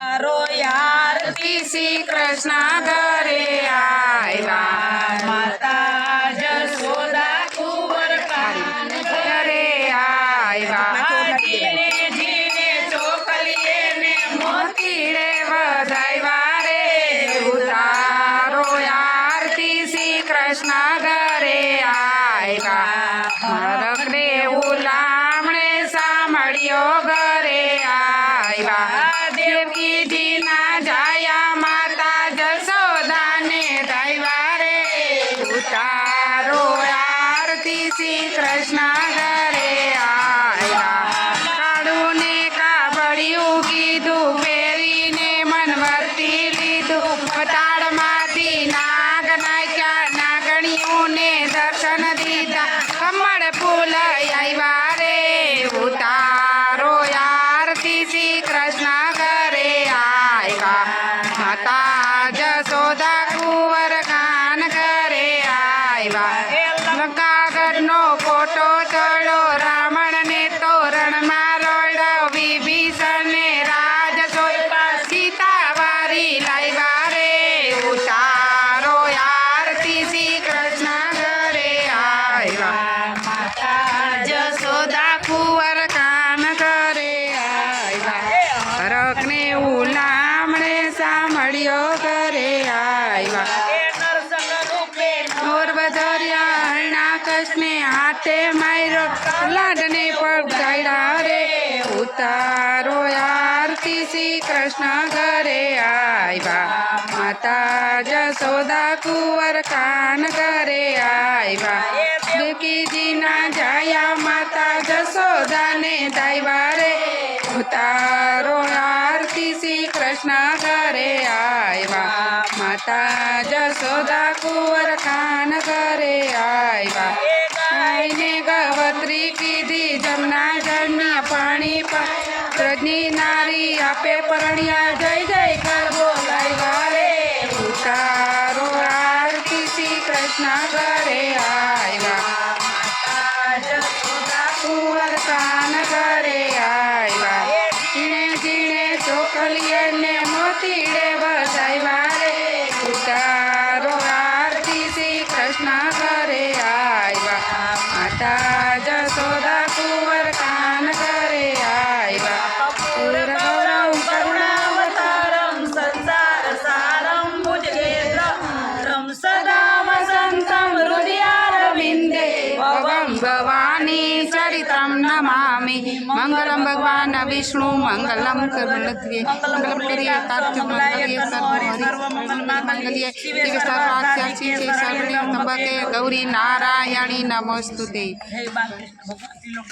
આરતી શ્રી કૃષ્ણ ઘરે આવ્યા, માતા જશોદા કુંવર કાન ઘરે આવ્યા, જીને જીને ચોકલીએ ને મોતીડે વધાવ્યા રે, ઉતારો આરતી શ્રી કૃષ્ણ ઘરે આવ્યા, મરકડે ઉલામણે સાંભળ્યો ઘરે આવ્યા, દેવકીજીના જાયા માતા જશોદાને ધાવ્યા રે, ઉતારો આરતી શ્રી કૃષ્ણ ઘરે આવ્યા, કાળું ને કાબળિયું કીધું પહેરીને મનવર્તી લીધું, પતાળમાંથી નાગ નાખ્યા નાગણીઓને દર્શન દીધા, કમળ ફૂલ આવ્યા રે, ઉતારો આરતી શ્રી કૃષ્ણ ઘરે આવ્યા, માતા જશોદા કુંવર કાન ઘરે આવ્યા, કાગળનો ફોટો ચડો રાવણને તોરણમાં રોડ્યો, વિભીષણને રાજ સોંપ્યા, સીતા વારી લાવ્યા રે, ઉતારો આરતી શ્રી કૃષ્ણ ઘરે આવ્યા, માતા જશોદા કુંવર કાન ઘરે આવ્યા, રખને ઉલામણે સાંભળ્યો ઘરે આવ્યા, નરસંગ રૂપે મોર બધાર્યા હરણાકશને હાથે માર્યો, લાડને પગડાડ્યા રે, ઉતારો આરતી શ્રી કૃષ્ણ ઘરે આવ્યા, માતા જશોદા કુંવર કાન ઘરે આવ્યા, દેવકીજીના જાયા માતા જશોદાને ધાવ્યા રે, ઉતારો આરતી શ્રી કૃષ્ણ ઘરે આવ્યા, માતા જશોદા કુંવર કાન ઘરે આવ્યા, ગાયને ગવત્રી કીધી જમના જળની પાણી રજની નારી આપે પરણ્યા, જય જય કરવો લાવ્યા રે, ઉતારો આરતી શ્રી કૃષ્ણ ઘરે આવ્યા, કુંવર કાન ઘરે આવ્યા, ઝીણે ઝીણે ચોકલીએ ને મોતીડે વધાવ્યા રે, ઉતારો આરતી શ્રી કૃષ્ણ ઘરે આવ્યા, માતા જશોદા કુંવર કાન ઘરે આવ્યા, ગૌરવ કરુણાવતારમ સંસાર સારમ ભુજગેન્દ્રમ સદા વસંતમ હૃદયારવિંદે ભવં ભવાની ચરિત્રમ નમામિ, મંગલમ ભગવાન વિષ્ણુ મંગલમ કરુણધ્વે, મંગલમ પ્રિય તાર્થ મંગલ્ય સર્વમંગલ્ય શિવે સર્વાર્થસ્ય શરણ્યં ત્ર્યંબકે ગૌરી નારાયણી નમોસ્તુતે. જય બાલકૃષ્ણ ભગવતી લોક